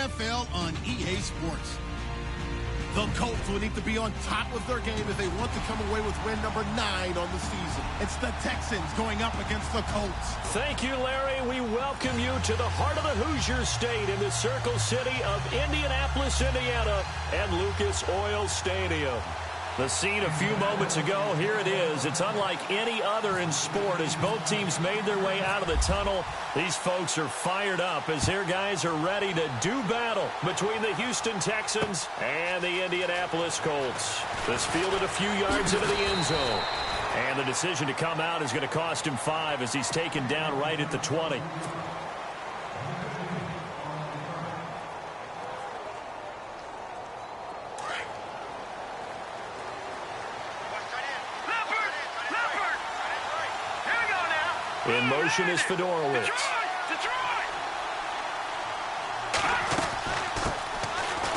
NFL on EA Sports. The Colts will need to be on top of their game if they want to come away with win number 9 on the season. It's the Texans going up against the Colts. Thank you, Larry. We welcome you to the heart of the Hoosier State in the Circle City of Indianapolis, Indiana, and Lucas Oil Stadium. The scene a few moments ago, here it is. It's unlike any other in sport as both teams made their way out of the tunnel. These folks are fired up as their guys are ready to do battle between the Houston Texans and the Indianapolis Colts. This fielded a few yards into the end zone. And the decision to come out is going to cost him 5 as he's taken down right at the 20. In motion is Fedorowicz.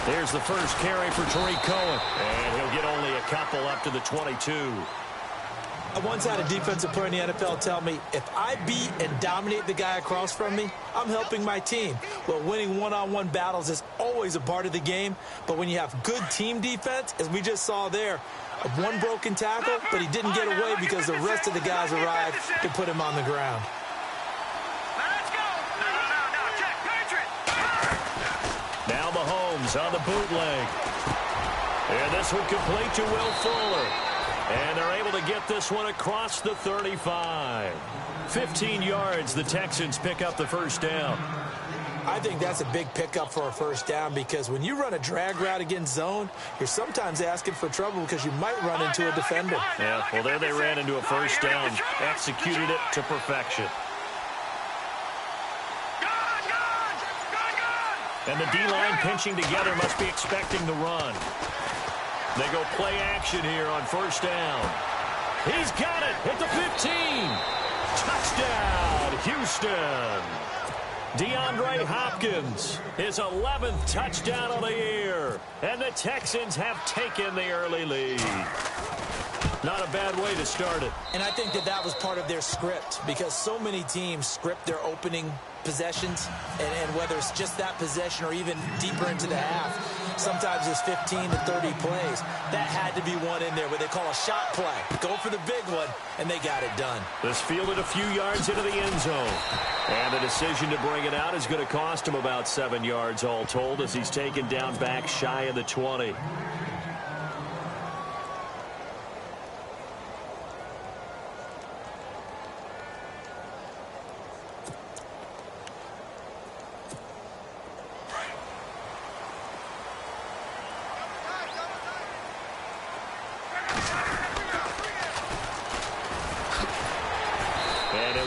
There's the first carry for Tariq Cohen. And he'll get only a couple up to the 22. I once had a defensive player in the NFL tell me, if I beat and dominate the guy across from me, I'm helping my team. Well, winning one-on-one battles is always a part of the game. But when you have good team defense, as we just saw there, one broken tackle, but he didn't get away because the rest of the guys arrived to put him on the ground. Let's go. No. Check. Patriot. Now Mahomes on the bootleg. And this one complete to Will Fuller. And they're able to get this one across the 35. 15 yards, the Texans pick up the first down. I think that's a big pickup for a first down because when you run a drag route against zone, you're sometimes asking for trouble because you might run into a defender. Yeah, well, there they ran into a first down, executed it to perfection. And the D-line pinching together must be expecting the run. They go play action here on first down. He's got it at the 15. Touchdown, Houston. DeAndre Hopkins, his 11th touchdown of the year. And the Texans have taken the early lead. Not a bad way to start it. And I think that was part of their script because so many teams script their opening possessions, and whether it's just that possession or even deeper into the half, sometimes it's 15 to 30 plays. That had to be one in there where they call a shot play. Go for the big one, and they got it done. This fielded a few yards into the end zone. And the decision to bring it out is going to cost him about 7 yards all told as he's taken down back shy of the 20.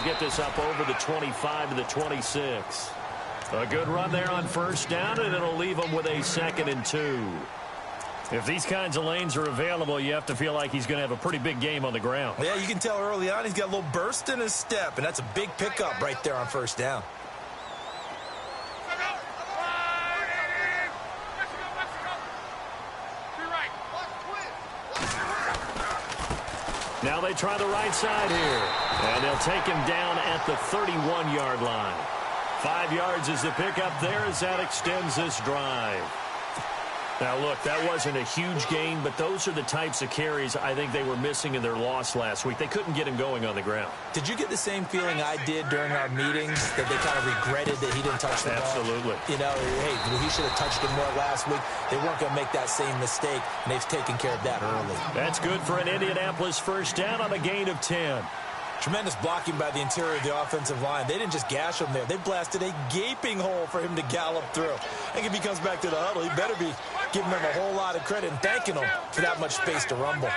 Get this up over the 25 to the 26. A good run there on first down, and it'll leave him with a 2nd and 2. If these kinds of lanes are available, you have to feel like he's going to have a pretty big game on the ground. Yeah, you can tell early on he's got a little burst in his step, and that's a big pickup right there on first down. Now they try the right side here. And they'll take him down at the 31-yard line. 5 yards is the pickup there as that extends this drive. Now, look, that wasn't a huge gain, but those are the types of carries I think they were missing in their loss last week. They couldn't get him going on the ground. Did you get the same feeling I did during our meetings, that they kind of regretted that he didn't touch the ball? Absolutely. You know, hey, he should have touched him more last week. They weren't going to make that same mistake, and they've taken care of that early. That's good for an Indianapolis first down on a gain of 10. Tremendous blocking by the interior of the offensive line. They didn't just gash him there. They blasted a gaping hole for him to gallop through. I think if he comes back to the huddle, he better be giving them a whole lot of credit and thanking them for that much space to rumble.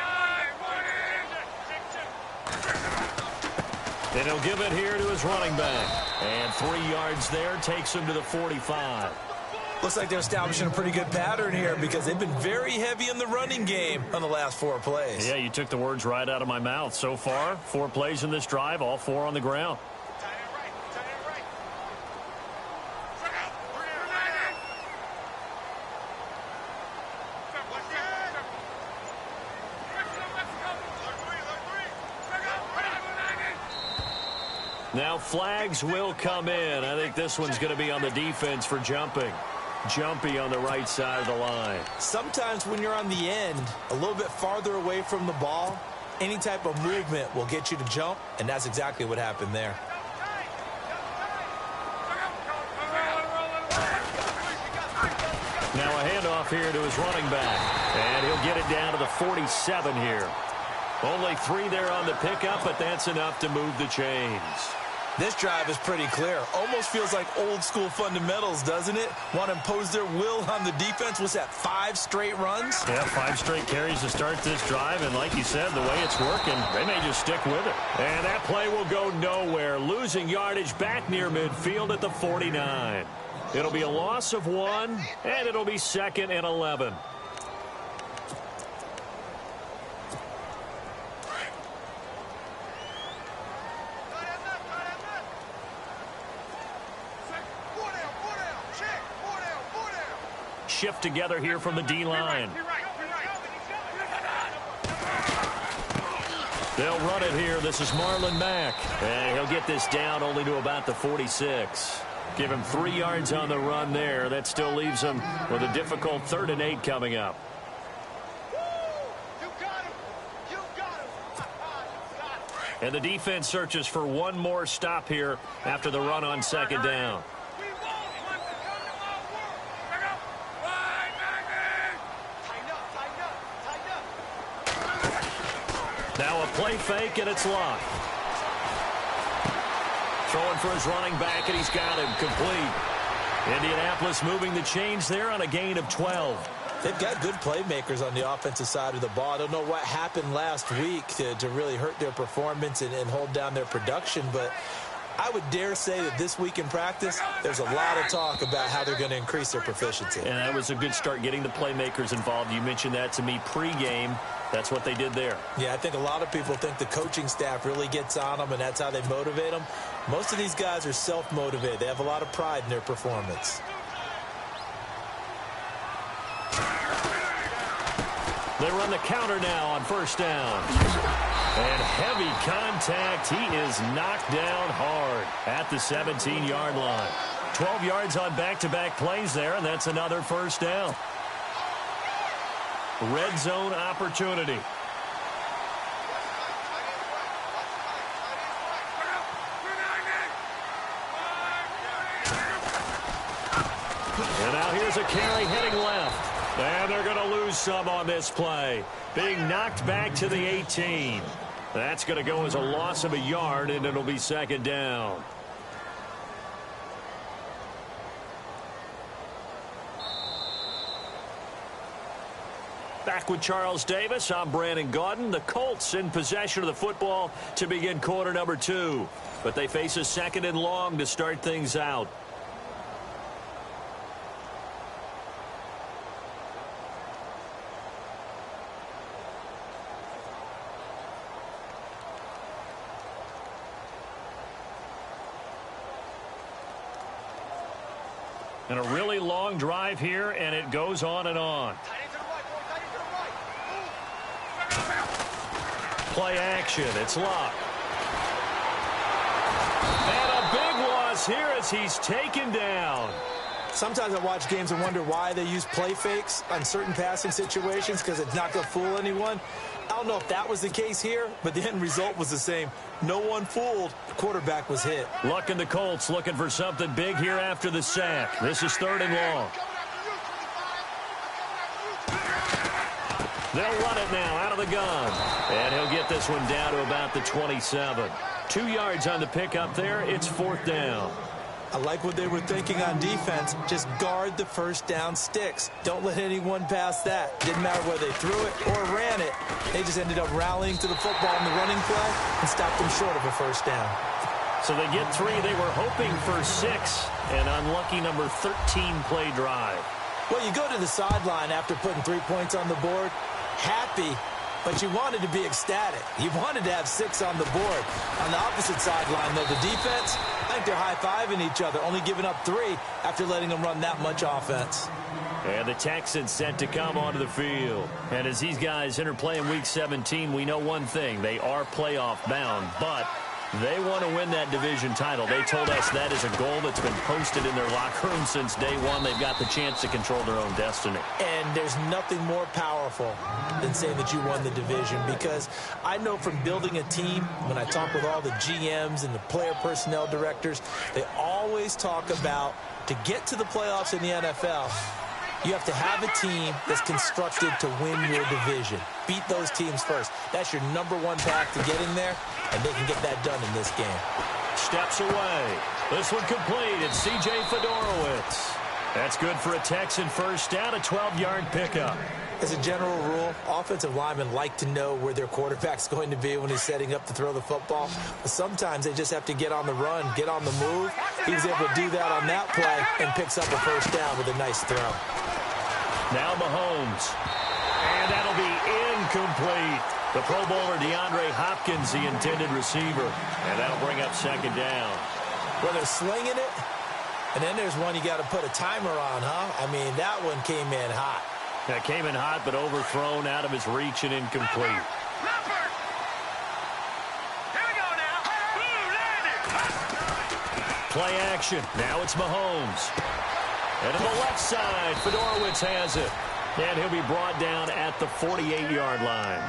And he'll give it here to his running back. And 3 yards there takes him to the 45. Looks like they're establishing a pretty good pattern here because they've been very heavy in the running game on the last 4 plays. Yeah, you took the words right out of my mouth. So far, 4 plays in this drive, all 4 on the ground. Now flags will come in. I think this one's going to be on the defense for jumping. Jumpy on the right side of the line. Sometimes when you're on the end, a little bit farther away from the ball, any type of movement will get you to jump, and that's exactly what happened there. Now a handoff here to his running back, and he'll get it down to the 47 here. Only 3 there on the pickup, but that's enough to move the chains. This drive is pretty clear. Almost feels like old school fundamentals, doesn't it? Want to impose their will on the defense. What's that, 5 straight runs? Yeah, 5 straight carries to start this drive, and like you said, the way it's working, they may just stick with it. And that play will go nowhere, losing yardage back near midfield at the 49. It'll be a loss of 1, and it'll be 2nd and 11. Shift together here from the D-line. They'll run it here. This is Marlon Mack. And he'll get this down only to about the 46. Give him 3 yards on the run there. That still leaves him with a difficult 3rd and 8 coming up. And the defense searches for one more stop here after the run on 2nd down. Now a play fake, and it's locked. Throwing for his running back, and he's got him complete. Indianapolis moving the chains there on a gain of 12. They've got good playmakers on the offensive side of the ball. I don't know what happened last week to really hurt their performance and hold down their production, but I would dare say that this week in practice, there's a lot of talk about how they're going to increase their proficiency. And that was a good start, getting the playmakers involved. You mentioned that to me pregame. That's what they did there. Yeah, I think a lot of people think the coaching staff really gets on them, and that's how they motivate them. Most of these guys are self-motivated. They have a lot of pride in their performance. They run the counter now on 1st down. And heavy contact. He is knocked down hard at the 17-yard line. 12 yards on back-to-back plays there, and that's another 1st down. Red zone opportunity. And now here's a carry heading left. And they're going to lose some on this play. Being knocked back to the 18. That's going to go as a loss of a yard, and it'll be 2nd down. Back with Charles Davis, I'm Brandon Gaudin. The Colts in possession of the football to begin quarter number 2. But they face a 2nd and long to start things out. And a really long drive here, and it goes on and on. Play action. It's locked. And a big loss here as he's taken down. Sometimes I watch games and wonder why they use play fakes on certain passing situations, because it's not going to fool anyone. I don't know if that was the case here, but the end result was the same. No one fooled. The quarterback was hit. Luck and the Colts looking for something big here after the sack. This is 3rd and long. They'll run it now out of the gun. And he'll get this one down to about the 27. 2 yards on the pickup there. It's 4th down. I like what they were thinking on defense. Just guard the 1st down sticks. Don't let anyone pass that. Didn't matter whether they threw it or ran it. They just ended up rallying to the football in the running play and stopped them short of a 1st down. So they get 3. They were hoping for 6. An unlucky number 13 play drive. Well, you go to the sideline after putting 3 points on the board, happy, but you wanted to be ecstatic. You wanted to have 6 on the board. On the opposite sideline, though, the defense, I think they're high-fiving each other, only giving up 3 after letting them run that much offense. And the Texans set to come onto the field. And as these guys interplay in Week 17, we know one thing. They are playoff bound, but They want to win that division title. They told us that is a goal that's been posted in their locker room since day one. They've got the chance to control their own destiny. And there's nothing more powerful than saying that you won the division, because I know from building a team, when I talk with all the GMs and the player personnel directors, they always talk about, to get to the playoffs in the NFL, you have to have a team that's constructed to win your division. Beat those teams first. That's your #1 path to getting there, and they can get that done in this game. Steps away. This one complete. It's C.J. Fedorowicz. That's good for a Texan first down, a 12-yard pickup. As a general rule, offensive linemen like to know where their quarterback's going to be when he's setting up to throw the football. But sometimes they just have to get on the run, get on the move. He was able to do that on that play and picks up a first down with a nice throw. Now Mahomes. And that'll be incomplete. The Pro Bowler DeAndre Hopkins, the intended receiver. And that'll bring up second down. Well, they're slinging it. And then there's one you got to put a timer on, huh? I mean, that one came in hot. That came in hot, but overthrown, out of his reach, and incomplete. Play action. Now it's Mahomes. And to the left side, Fedorowicz has it. And he'll be brought down at the 48-yard line.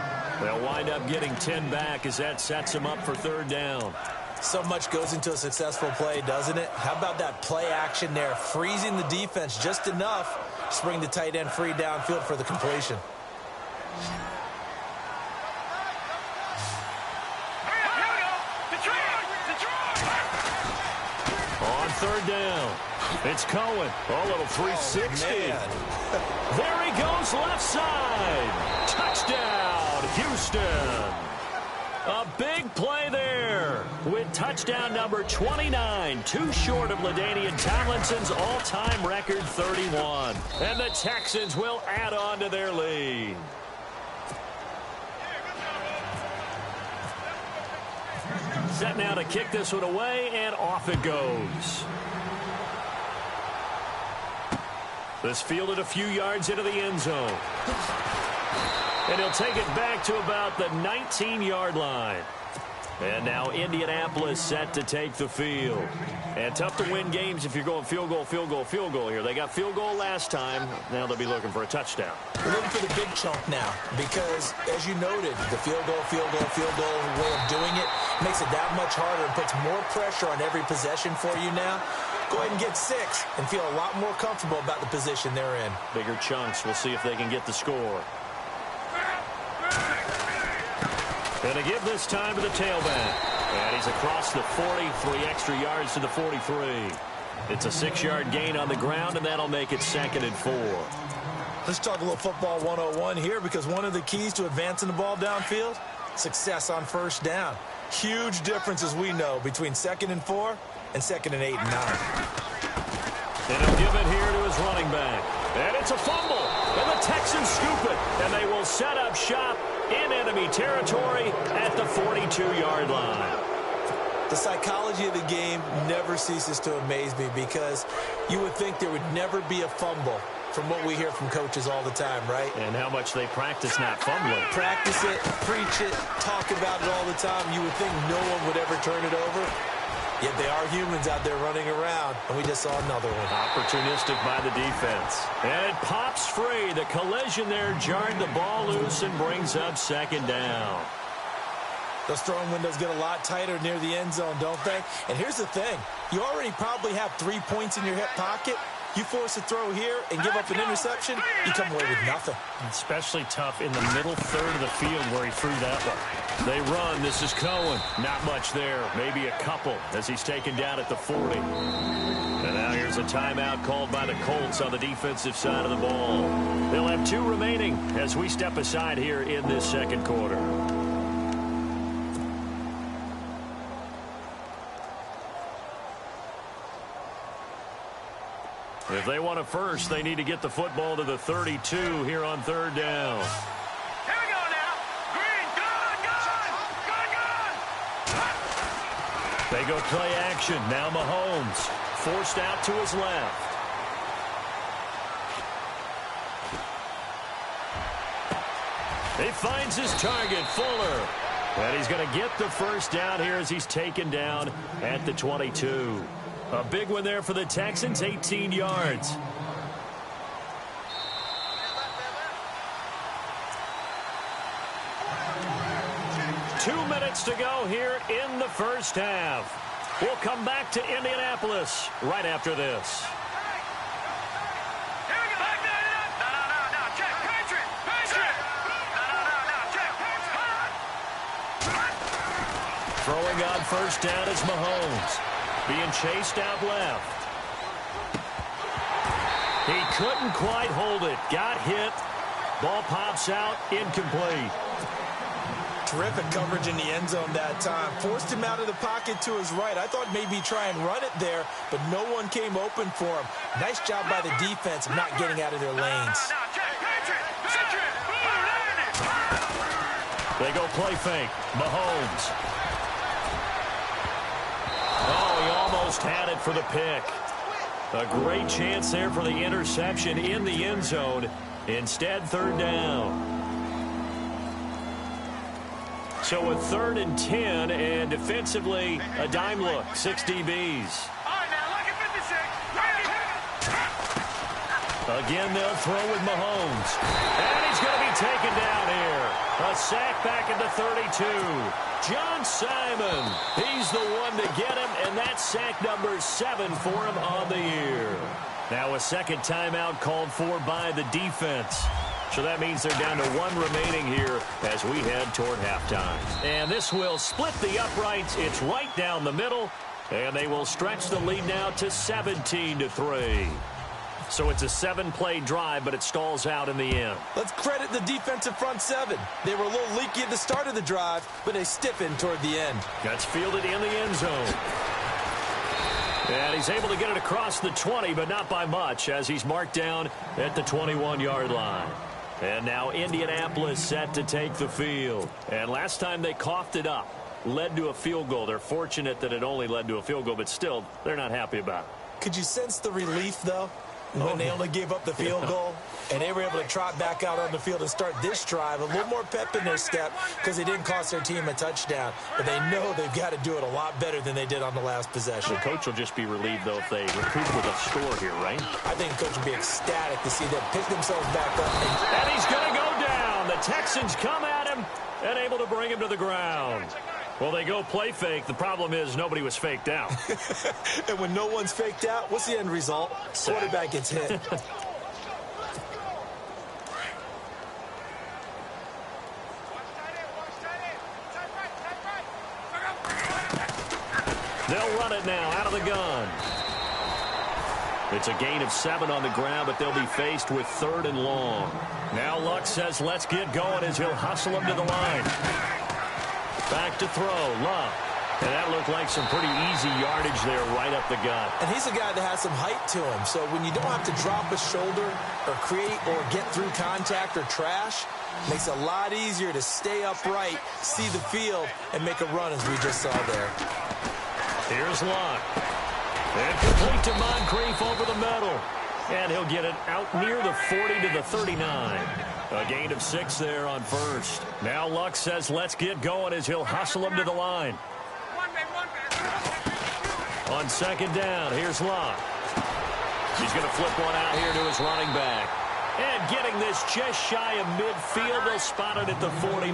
They'll wind up getting 10 back as that sets him up for third down. So much goes into a successful play, doesn't it? How about that play action there, freezing the defense just enough to bring the tight end free downfield for the completion. On third down, it's Cohen. A little 360. Oh, there he goes, left side. Touchdown, Houston. A big play there with touchdown number 29, too short of LaDainian Tomlinson's all-time record 31. And the Texans will add on to their lead. Set now to kick this one away, and off it goes. This fielded a few yards into the end zone. And he'll take it back to about the 19-yard line. And now Indianapolis set to take the field. And tough to win games if you're going field goal, field goal, field goal here. They got field goal last time. Now they'll be looking for a touchdown. We're looking for the big chunk now because, as you noted, the field goal way of doing it makes it that much harder and puts more pressure on every possession for you now. Go ahead and get 6 and feel a lot more comfortable about the position they're in. Bigger chunks. We'll see if they can get the score. And to give this time to the tailback. And he's across the 40, 3 extra yards to the 43. It's a 6-yard gain on the ground, and that'll make it 2nd and 4. Let's talk a little football 101 here, because one of the keys to advancing the ball downfield, success on first down. Huge difference, as we know, between 2nd and 4 and 2nd and 8 and 9. And he'll give it here to his running back. And it's a fumble. And the Texans scoop it. And they will set up shop in enemy territory at the 42-yard line. The psychology of the game never ceases to amaze me, because you would think there would never be a fumble from what we hear from coaches all the time, right? And how much they practice not fumbling. Practice it, preach it, talk about it all the time. You would think no one would ever turn it over. Yet they are humans out there running around, and we just saw another one. Opportunistic by the defense. And it pops free. The collision there jarred the ball loose and brings up 2nd down. Those throwing windows get a lot tighter near the end zone, don't they? And here's the thing. You already probably have 3 points in your hip pocket. You force a throw here and give up an interception, you come away with nothing. Especially tough in the middle third of the field where he threw that one. They run. This is Cohen. Not much there. Maybe a couple as he's taken down at the 40. And now here's a timeout called by the Colts on the defensive side of the ball. They'll have 2 remaining as we step aside here in this 2nd quarter. If they want a first, they need to get the football to the 32 here on 3rd down. Here we go now. Green, gun. They go play action. Now Mahomes forced out to his left. He finds his target, Fuller. And he's going to get the first down here as he's taken down at the 22. A big one there for the Texans, 18 yards. Two minutes to go here in the first half. We'll come back to Indianapolis right after this. Throwing on first down is Mahomes. Being chased out left. He couldn't quite hold it. Got hit. Ball pops out. Incomplete. Terrific coverage in the end zone that time. Forced him out of the pocket to his right. I thought maybe try and run it there, but no one came open for him. Nice job by the defense of not getting out of their lanes. They go play fake. Mahomes. Oh, he almost had it for the pick. A great chance there for the interception in the end zone. Instead, third down. So with 3rd and 10, and defensively, a dime look, 6 DBs. Again, they'll throw with Mahomes. And he's going to be taken down here. A sack back at the 32. John Simon, he's the one to get him, and that's sack number 7 for him on the year. Now a second timeout called for by the defense. So that means they're down to 1 remaining here as we head toward halftime. And this will split the uprights. It's right down the middle. And they will stretch the lead now to 17-3. So it's a 7-play drive, but it stalls out in the end. Let's credit the defensive front 7. They were a little leaky at the start of the drive, but they stiffened toward the end. That's fielded in the end zone. And he's able to get it across the 20, but not by much, as he's marked down at the 21-yard line. And now Indianapolis set to take the field. And last time they coughed it up, led to a field goal. They're fortunate that it only led to a field goal, but still, they're not happy about it. Could you sense the relief, though, when they only gave up the field goal? And they were able to trot back out on the field and start this drive. A little more pep in their step because they didn't cost their team a touchdown. But they know they've got to do it a lot better than they did on the last possession. The coach will just be relieved, though, if they recoup with a score here, right? I think the coach will be ecstatic to see them pick themselves back up. And he's going to go down. The Texans come at him and able to bring him to the ground. Well, they go play fake. The problem is nobody was faked out. And when no one's faked out, what's the end result? Quarterback gets hit. They'll run it now out of the gun. It's a gain of 7 on the ground, but they'll be faced with 3rd and long. Now Luck says, let's get going as he'll hustle him to the line. Back to throw, Luck. And that looked like some pretty easy yardage there right up the gut. And he's a guy that has some height to him. So when you don't have to drop a shoulder or create or get through contact or trash, it makes it a lot easier to stay upright, see the field, and make a run as we just saw there. Here's Luck. And complete to Moncrief over the middle. And he'll get it out near the 40 to the 39. A gain of 6 there on first. Now Luck says, let's get going as he'll hustle him to the line. On second down, here's Luck. He's going to flip one out here to his running back. And getting this just shy of midfield, they'll spot it at the 49.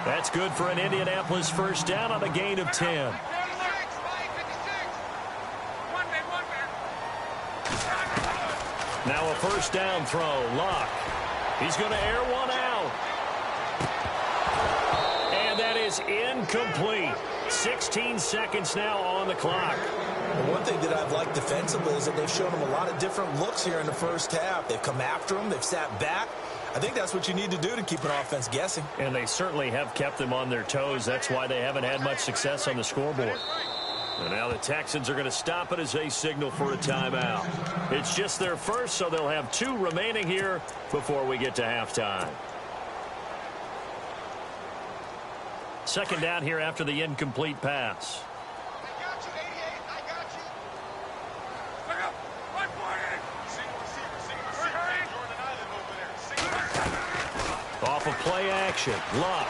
That's good for an Indianapolis first down on a gain of 10. Now a first down throw, Luck. He's going to air one out. And that is incomplete. 16 seconds now on the clock. Well, one thing that I've liked defensively is that they've shown them a lot of different looks here in the first half. They've come after them. They've sat back. I think that's what you need to do to keep an offense guessing. And they certainly have kept them on their toes. That's why they haven't had much success on the scoreboard. And now the Texans are going to stop it as they signal for a timeout. It's just their first, so they'll have 2 remaining here before we get to halftime. Second down here after the incomplete pass. I got you, 88. I got you. Look up. 140. Single receiver. Jordan Island over there. Single receiver. Off of play action. Luck.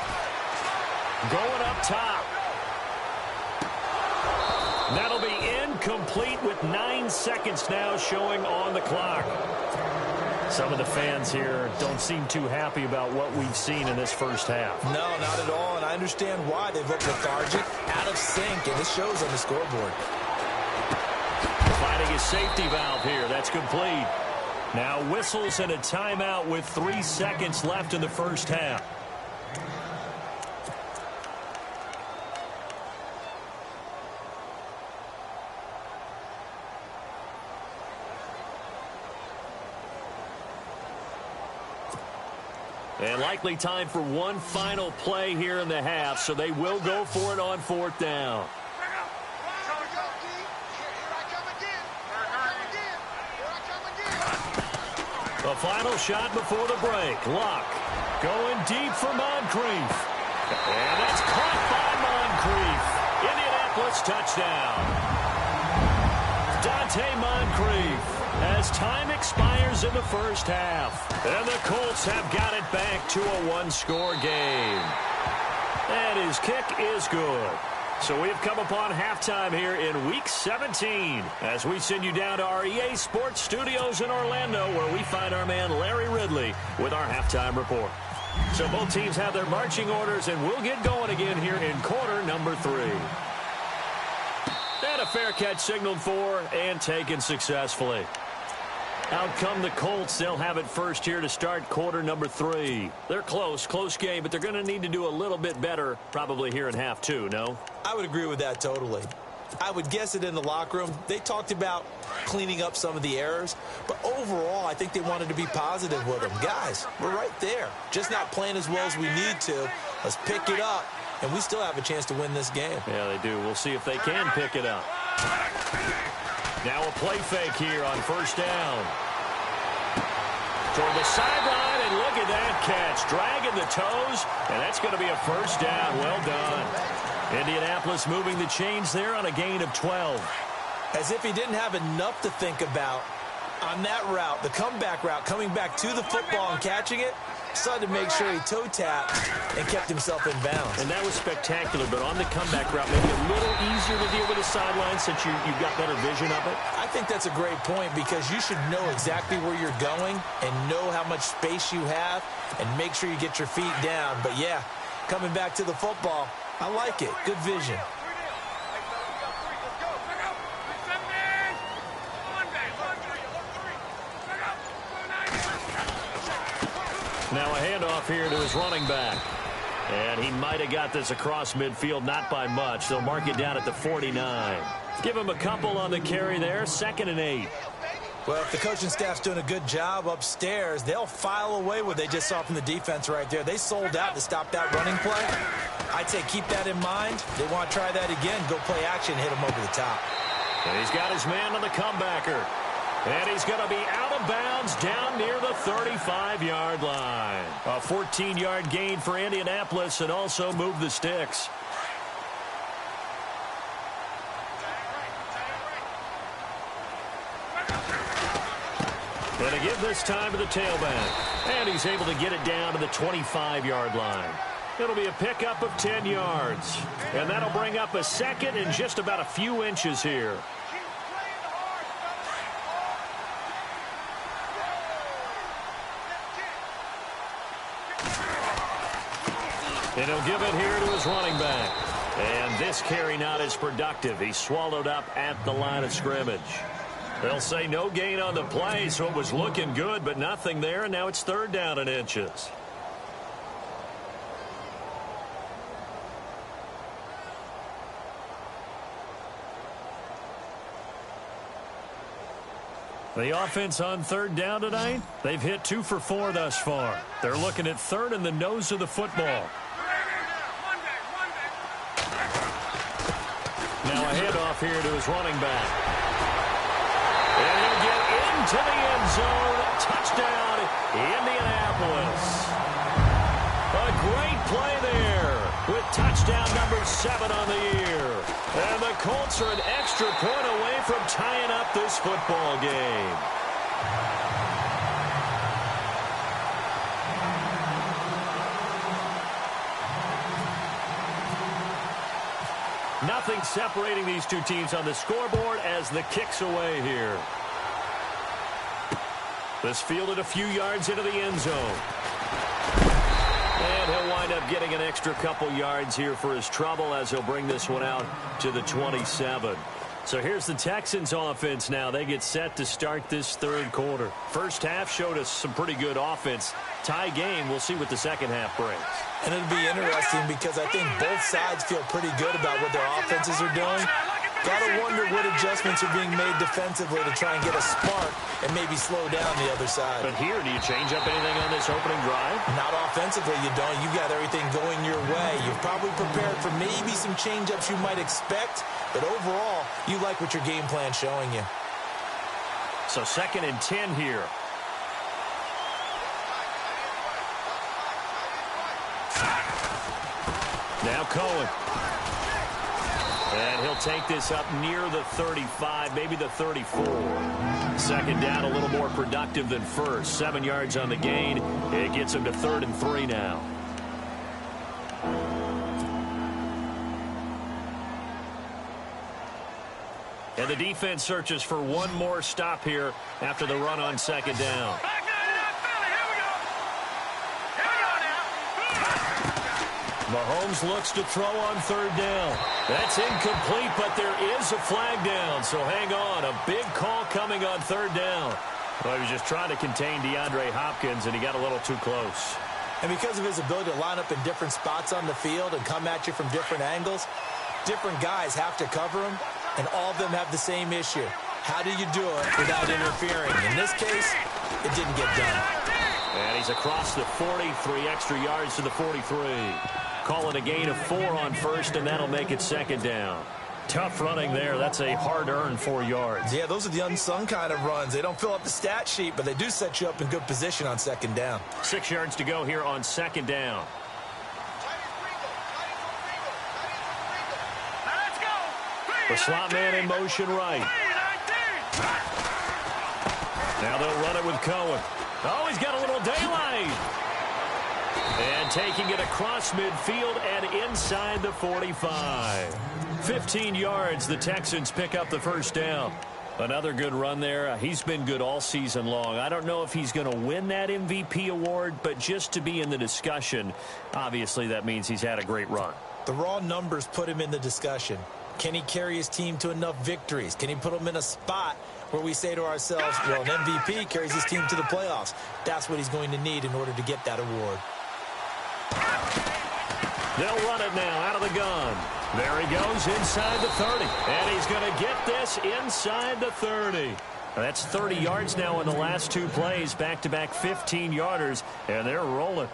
going up top. That'll be incomplete with 9 seconds now showing on the clock. Some of the fans here don't seem too happy about what we've seen in this first half. No, not at all, and I understand why. They've looked lethargic, out of sync, and it shows on the scoreboard. Finding a safety valve here. That's complete. Now whistles and a timeout with 3 seconds left in the first half. And likely time for one final play here in the half, so they will go for it on 4th down. The final shot before the break. Luck going deep for Moncrief. And that's caught by Moncrief. Indianapolis touchdown. Dante Moncrief as time expires in the first half. And the Colts have got it back to a one-score game. And his kick is good. So we've come upon halftime here in Week 17 as we send you down to our EA Sports Studios in Orlando, where we find our man Larry Ridley with our halftime report. So both teams have their marching orders, and we'll get going again here in quarter number 3. And a fair catch signaled for and taken successfully. Out come the Colts. They'll have it first here to start quarter number 3. They're close game, but they're going to need to do a little bit better probably here in half 2, no? I would agree with that totally. I would guess it in the locker room. They talked about cleaning up some of the errors, but overall I think they wanted to be positive with them. Guys, we're right there. Just not playing as well as we need to. Let's pick it up, and we still have a chance to win this game. Yeah, they do. We'll see if they can pick it up. Now a play fake here on 1st down. Toward the sideline, and look at that catch. Dragging the toes, and that's going to be a 1st down. Well done. Indianapolis moving the chains there on a gain of 12. As if he didn't have enough to think about on that route, the comeback route, coming back to the football and catching it, decided to make sure he toe-tapped and kept himself in bounds. And that was spectacular, but on the comeback route, maybe a little easier to deal with the sideline since you've got better vision of it? I think that's a great point because you should know exactly where you're going and know how much space you have and make sure you get your feet down. But, yeah, coming back to the football, I like it. Good vision. Now a handoff here to his running back. And he might have got this across midfield, not by much. They'll mark it down at the 49. Give him a couple on the carry there, 2nd and 8. Well, if the coaching staff's doing a good job upstairs, they'll file away what they just saw from the defense right there. They sold out to stop that running play. I'd say keep that in mind. They want to try that again, go play action, hit him over the top. And he's got his man on the comebacker. And he's going to be out of bounds down near the 35-yard line. A 14-yard gain for Indianapolis and also move the sticks. And to give this time to the tailback. And he's able to get it down to the 25-yard line. It'll be a pickup of 10 yards. And that'll bring up a 2nd and just about a few inches here. And he'll give it here to his running back. And this carry not as productive. He's swallowed up at the line of scrimmage. They'll say no gain on the play, so it was looking good, but nothing there, and now it's 3rd down and inches. The offense on 3rd down tonight, they've hit 2 for 4 thus far. They're looking at 3rd and the nose of the football. Now a handoff here to his running back. And he'll get into the end zone. Touchdown, Indianapolis. A great play there with touchdown number 7 on the year. And the Colts are an extra point away from tying up this football game. Nothing separating these two teams on the scoreboard as the kick's away here. This fielded a few yards into the end zone. And he'll wind up getting an extra couple yards here for his trouble as he'll bring this one out to the 27. So here's the Texans offense now. They get set to start this third quarter. First half showed us some pretty good offense. Tie game, we'll see what the second half brings. And it'll be interesting because I think both sides feel pretty good about what their offenses are doing. Got to wonder what adjustments are being made defensively to try and get a spark and maybe slow down the other side. But here, do you change up anything on this opening drive? Not offensively, you don't. You've got everything going your way. You've probably prepared for maybe some change-ups you might expect, but overall, you like what your game plan's showing you. So 2nd and 10 here. Now Cohen. And he'll take this up near the 35, maybe the 34. Second down, a little more productive than first. 7 yards on the gain. It gets him to 3rd and 3 now. And the defense searches for one more stop here after the run on 2nd down. Mahomes looks to throw on 3rd down. That's incomplete, but there is a flag down, so hang on. A big call coming on 3rd down. Well, he was just trying to contain DeAndre Hopkins, and he got a little too close. And because of his ability to line up in different spots on the field and come at you from different angles, different guys have to cover him, and all of them have the same issue. How do you do it without interfering? In this case, it didn't get done. And he's across the 40, 3 extra yards to the 43. Calling a gain of 4 on 1st, and that'll make it 2nd down. Tough running there. That's a hard-earned 4 yards. Yeah, those are the unsung kind of runs. They don't fill up the stat sheet, but they do set you up in good position on 2nd down. 6 yards to go here on 2nd down. The slot man in motion right. Now they'll run it with Cohen. Oh, he's got a little daylight. And taking it across midfield and inside the 45. 15 yards, the Texans pick up the 1st down. Another good run there. He's been good all season long. I don't know if he's going to win that MVP award, but just to be in the discussion, obviously that means he's had a great run. The raw numbers put him in the discussion. Can he carry his team to enough victories? Can he put them in a spot where we say to ourselves, well, an MVP carries his team to the playoffs? That's what he's going to need in order to get that award. They'll run it now out of the gun. There he goes inside the 30. And he's going to get this inside the 30. That's 30 yards now in the last 2 plays. Back-to-back 15-yarders. And they're rolling.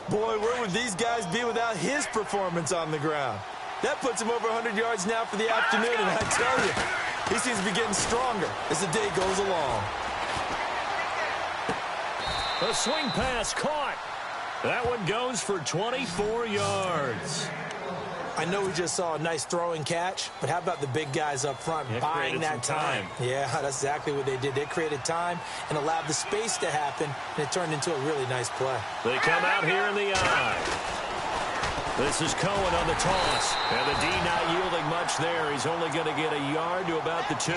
Boy, where would these guys be without his performance on the ground? That puts him over 100 yards now for the afternoon. And I tell you, he seems to be getting stronger as the day goes along. The swing pass caught. That one goes for 24 yards. I know we just saw a nice throwing catch, but how about the big guys up front buying that time? Yeah, that's exactly what they did. They created time and allowed the space to happen, and it turned into a really nice play. They come out here in the eye. This is Cohen on the toss, and the D not yielding much there. He's only going to get a yard to about the 2.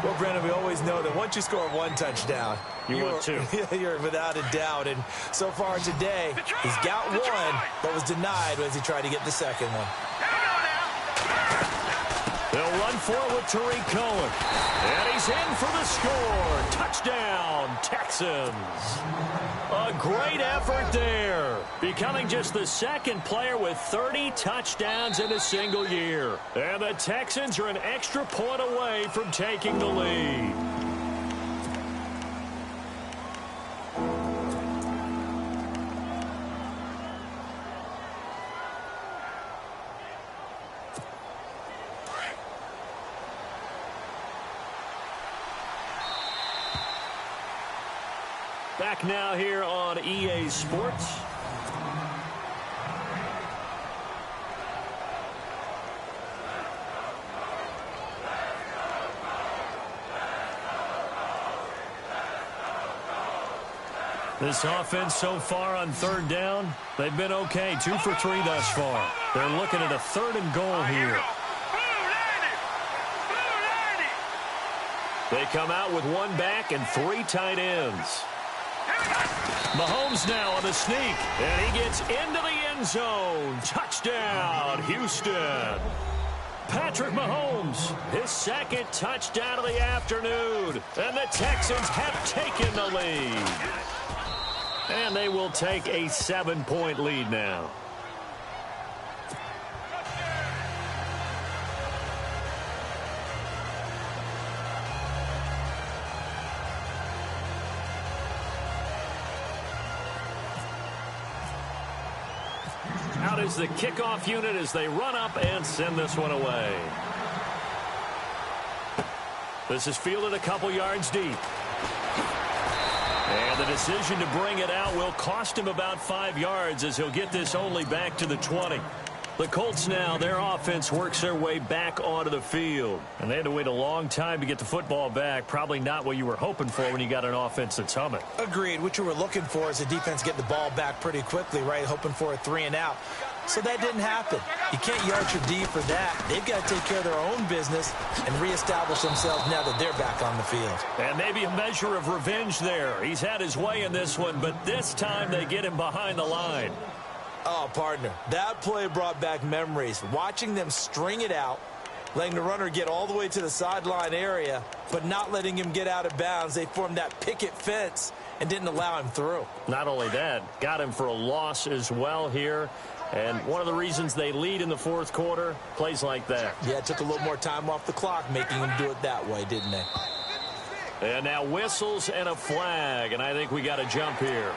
Well, Brandon, we always know that once you score 1 touchdown, you're 2. You're without a doubt. And so far today, he's got 1, but was denied as he tried to get the 2nd one. They'll run for it with Tariq Cohen. And he's in for the score. Touchdown, Texans. A great effort there. Becoming just the 2nd player with 30 touchdowns in a single year. And the Texans are an extra point away from taking the lead. Back now here on EA Sports. This offense so far on third down, they've been okay. 2 for 3 thus far. They're looking at a 3rd and goal here. They come out with 1 back and 3 tight ends. Mahomes now on the sneak, and he gets into the end zone. Touchdown, Houston. Patrick Mahomes, his 2nd touchdown of the afternoon, and the Texans have taken the lead. And they will take a 7-point lead now. Out is the kickoff unit as they run up and send this one away. This is fielded a couple yards deep. And the decision to bring it out will cost him about 5 yards as he'll get this only back to the 20. The Colts now, their offense works their way back onto the field. And they had to wait a long time to get the football back. Probably not what you were hoping for when you got an offense that's humming. Agreed. What you were looking for is the defense getting the ball back pretty quickly, right? Hoping for a 3 and out. So that didn't happen. You can't yard your D for that. They've got to take care of their own business and reestablish themselves now that they're back on the field. And maybe a measure of revenge there. He's had his way in this one, but this time they get him behind the line. Oh, partner, that play brought back memories. Watching them string it out, letting the runner get all the way to the sideline area, but not letting him get out of bounds. They formed that picket fence and didn't allow him through. Not only that, got him for a loss as well here. And one of the reasons they lead in the 4th quarter, plays like that. Yeah, it took a little more time off the clock, making him do it that way, didn't they? And now whistles and a flag, and I think we got a jump here.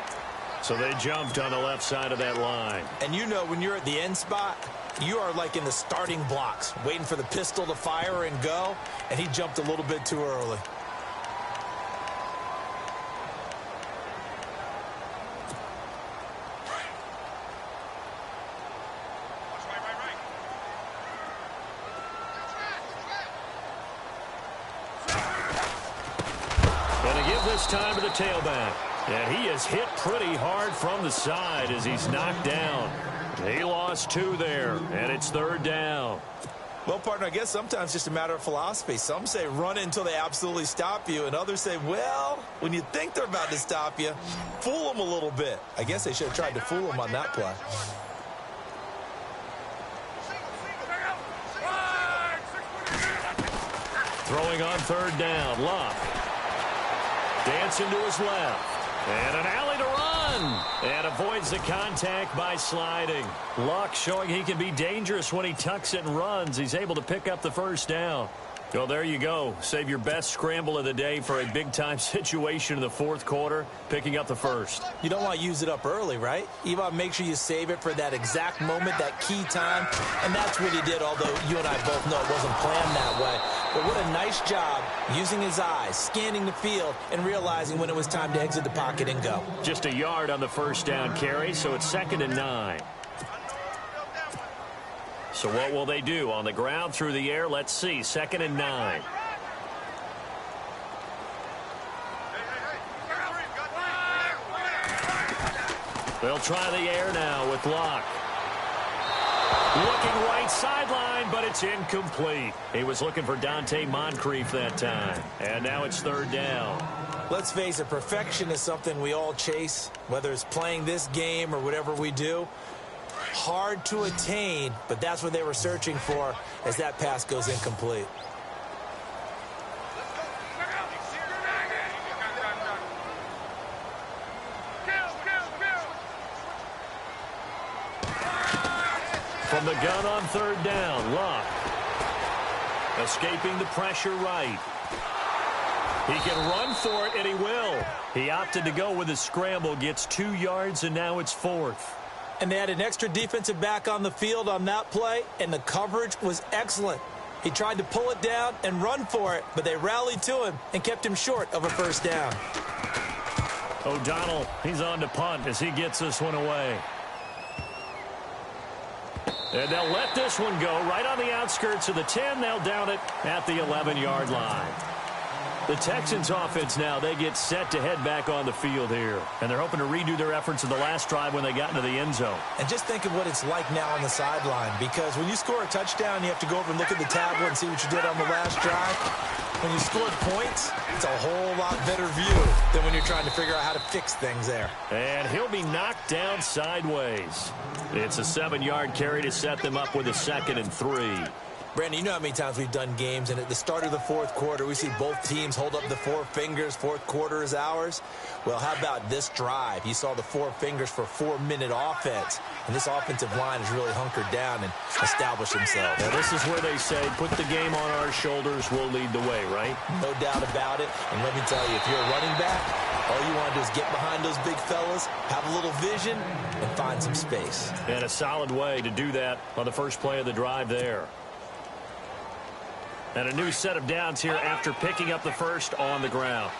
So they jumped on the left side of that line. And you know when you're at the end spot, you are like in the starting blocks, waiting for the pistol to fire and go, and he jumped a little bit too early. This time to the tailback. And he is hit pretty hard from the side as he's knocked down. He lost 2 there, and it's 3rd down. Well, partner, I guess sometimes it's just a matter of philosophy. Some say run until they absolutely stop you, and others say, well, when you think they're about to stop you, fool them a little bit. I guess they should have tried to fool him on that play. Throwing on 3rd down, Luck. Dancing to his left. And an alley to run. And avoids the contact by sliding. Luck showing he can be dangerous when he tucks it and runs. He's able to pick up the 1st down. Well, there you go. Save your best scramble of the day for a big-time situation in the 4th quarter, picking up the 1st. You don't want to use it up early, right? You want to make sure you save it for that exact moment, that key time. And that's what he did, although you and I both know it wasn't planned that way. But what a nice job using his eyes, scanning the field, and realizing when it was time to exit the pocket and go. Just a yard on the 1st down carry, so it's 2nd and 9. So what will they do? On the ground, through the air, let's see. 2nd and 9. They'll try the air now with Locke. Looking right sideline, but it's incomplete. He was looking for Dante Moncrief that time. And now it's 3rd down. Let's face it, perfection is something we all chase, whether it's playing this game or whatever we do. Hard to attain, but that's what they were searching for as that pass goes incomplete. From the gun on 3rd down, Luck. Escaping the pressure right. He can run for it, and he will. He opted to go with a scramble, gets 2 yards, and now it's 4th. And they had an extra defensive back on the field on that play, and the coverage was excellent. He tried to pull it down and run for it, but they rallied to him and kept him short of a 1st down. O'Donnell, he's on to punt as he gets this one away. And they'll let this one go right on the outskirts of the 10. They'll down it at the 11-yard line. The Texans offense now, they get set to head back on the field here. And they're hoping to redo their efforts in the last drive when they got into the end zone. And just think of what it's like now on the sideline, because when you score a touchdown, you have to go over and look at the tablet and see what you did on the last drive. When you scored points, it's a whole lot better view than when you're trying to figure out how to fix things there. And he'll be knocked down sideways. It's a 7-yard carry to set them up with a 2nd and 3. Brandon, you know how many times we've done games, and at the start of the fourth quarter, we see both teams hold up the 4 fingers, fourth quarter is ours. Well, how about this drive? You saw the 4 fingers for 4-minute offense, and this offensive line has really hunkered down and established themselves. Now, this is where they say, put the game on our shoulders, we'll lead the way, right? No doubt about it, and let me tell you, if you're a running back, all you want to do is get behind those big fellas, have a little vision, and find some space. And a solid way to do that on the first play of the drive there. And a new set of downs here after picking up the first on the ground.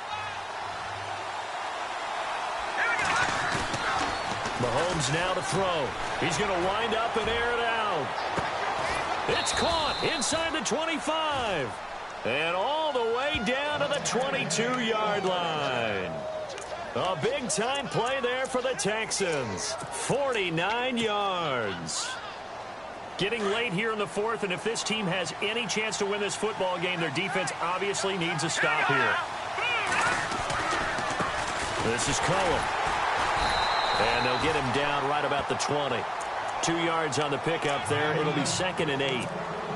Mahomes now to throw. He's going to wind up and air it out. It's caught inside the 25. And all the way down to the 22-yard line. A big-time play there for the Texans. 49 yards. Getting late here in the fourth, and if this team has any chance to win this football game, their defense obviously needs a stop here. This is Cohen. And they'll get him down right about the 20. 2 yards on the pickup there. It'll be 2nd and 8.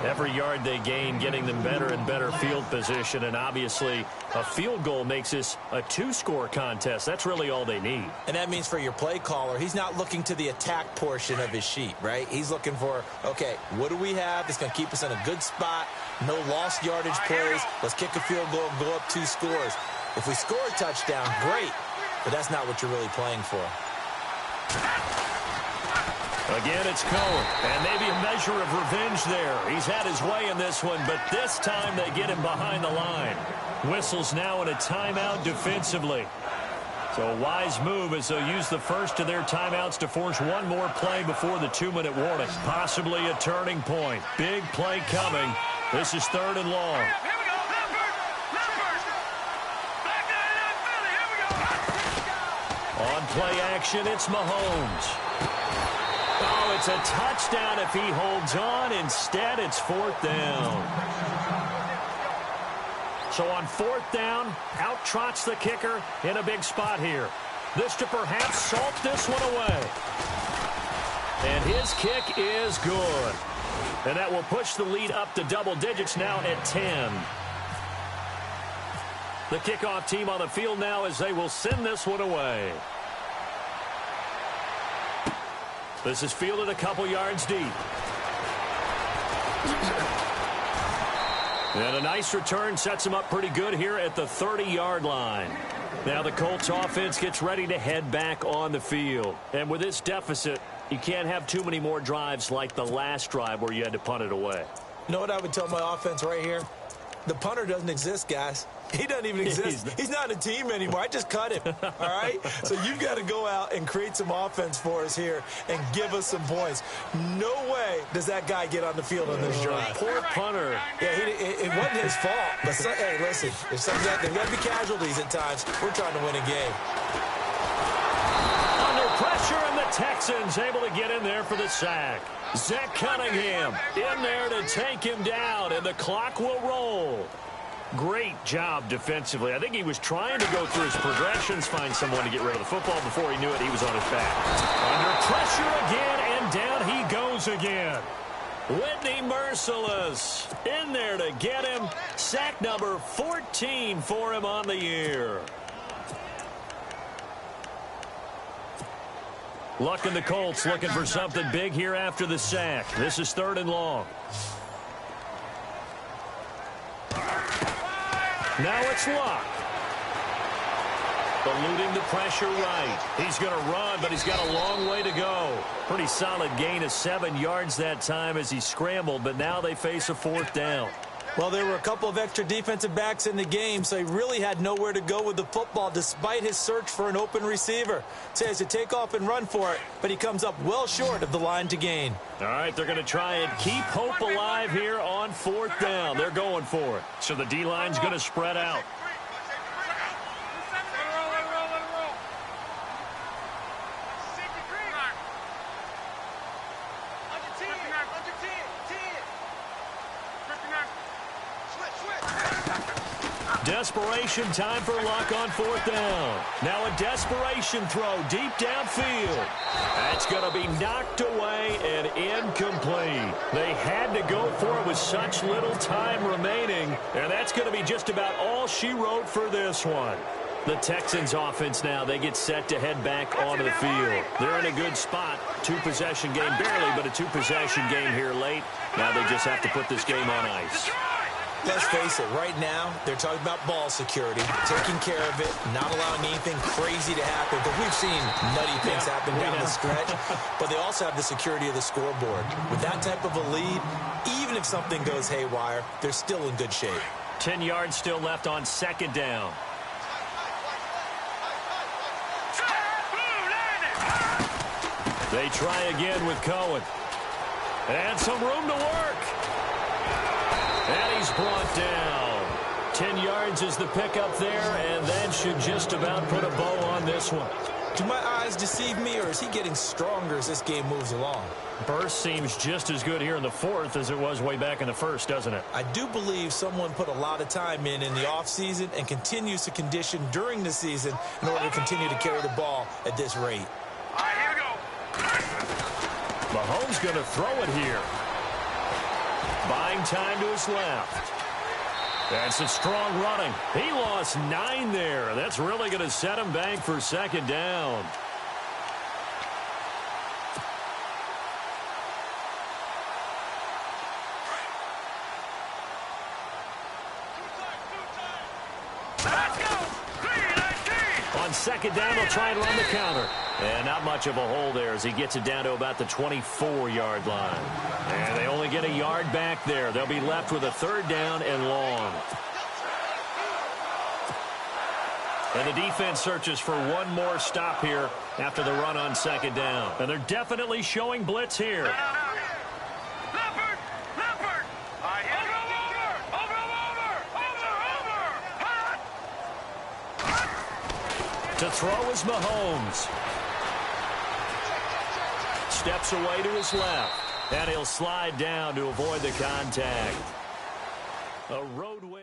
Every yard they gain, getting them better and better field position, and obviously a field goal makes this a 2-score contest. That's really all they need. And that means for your play caller, he's not looking to the attack portion of his sheet, right? He's looking for, okay, what do we have that's going to keep us in a good spot? No lost yardage plays. Let's kick a field goal and go up 2 scores. If we score a touchdown, great, but that's not what you're really playing for. Again, it's Cohen, and maybe a measure of revenge there. He's had his way in this one, but this time they get him behind the line. Whistles now in a timeout defensively. So a wise move as they'll use the first of their timeouts to force one more play before the 2-minute warning. Possibly a turning point. Big play coming. This is 3rd and long. On play action, it's Mahomes. Oh, it's a touchdown if he holds on. Instead, it's 4th down. So on 4th down, out trots the kicker in a big spot here. This to perhaps salt this one away. And his kick is good. And that will push the lead up to double digits now at 10. The kickoff team on the field now as they will send this one away. This is fielded a couple yards deep. And a nice return sets him up pretty good here at the 30-yard line. Now the Colts offense gets ready to head back on the field. And with this deficit, you can't have too many more drives like the last drive where you had to punt it away. You know what I would tell my offense right here? The punter doesn't exist, guys. He doesn't even exist. He's not a team anymore. I just cut him, all right? So you've got to go out and create some offense for us here and give us some points. No way does that guy get on the field on this drive. Poor punter. Yeah, it wasn't his fault. But, hey, listen, there's got to be casualties at times. We're trying to win a game. Under pressure, and the Texans able to get in there for the sack. Zach Cunningham in there to take him down, and the clock will roll. Great job defensively. I think he was trying to go through his progressions, find someone to get rid of the football. Before he knew it, he was on his back. Under pressure again, and down he goes again. Whitney Merciless in there to get him. Sack number 14 for him on the year. Luck in the Colts looking for something big here after the sack. This is 3rd and long. Now it's Luck. Eluding the pressure right. He's going to run, but he's got a long way to go. Pretty solid gain of 7 yards that time as he scrambled, but now they face a 4th down. Well, there were a couple of extra defensive backs in the game, so he really had nowhere to go with the football despite his search for an open receiver. So he has to take off and run for it, but he comes up well short of the line to gain. All right, they're going to try and keep hope alive here on 4th down. They're going for it. So the D-line's going to spread out. Desperation time for luck on 4th down. Now a desperation throw deep downfield. That's going to be knocked away and incomplete. They had to go for it with such little time remaining, and that's going to be just about all she wrote for this one. The Texans offense now, they get set to head back onto the field. They're in a good spot. 2-possession game, barely, but a 2-possession game here late. Now they just have to put this game on ice. Let's face it, right now, they're talking about ball security, taking care of it, not allowing anything crazy to happen, because we've seen nutty things happen down the stretch, but they also have the security of the scoreboard. With that type of a lead, even if something goes haywire, they're still in good shape. 10 yards still left on 2nd down. They try again with Cohen. And some room to work. And he's brought down. 10 yards is the pickup there, and that should just about put a bow on this one. Do my eyes deceive me, or is he getting stronger as this game moves along? Burst seems just as good here in the 4th as it was way back in the 1st, doesn't it? I do believe someone put a lot of time in the offseason and continues to condition during the season in order to continue to carry the ball at this rate. All right, here we go. Mahomes going to throw it here. Buying time to his left. That's a strong running. He lost 9 there. That's really going to set him back for 2nd down. Let's go. 3-19. On 2nd down, they'll try and run the counter. And not much of a hole there as he gets it down to about the 24-yard line. And they only get a yard back there. They'll be left with a 3rd down and long. And the defense searches for one more stop here after the run on 2nd down. And they're definitely showing blitz here. Leopard. All right, here we go. Over. To throw is Mahomes. Steps away to his left. And he'll slide down to avoid the contact. A roadway.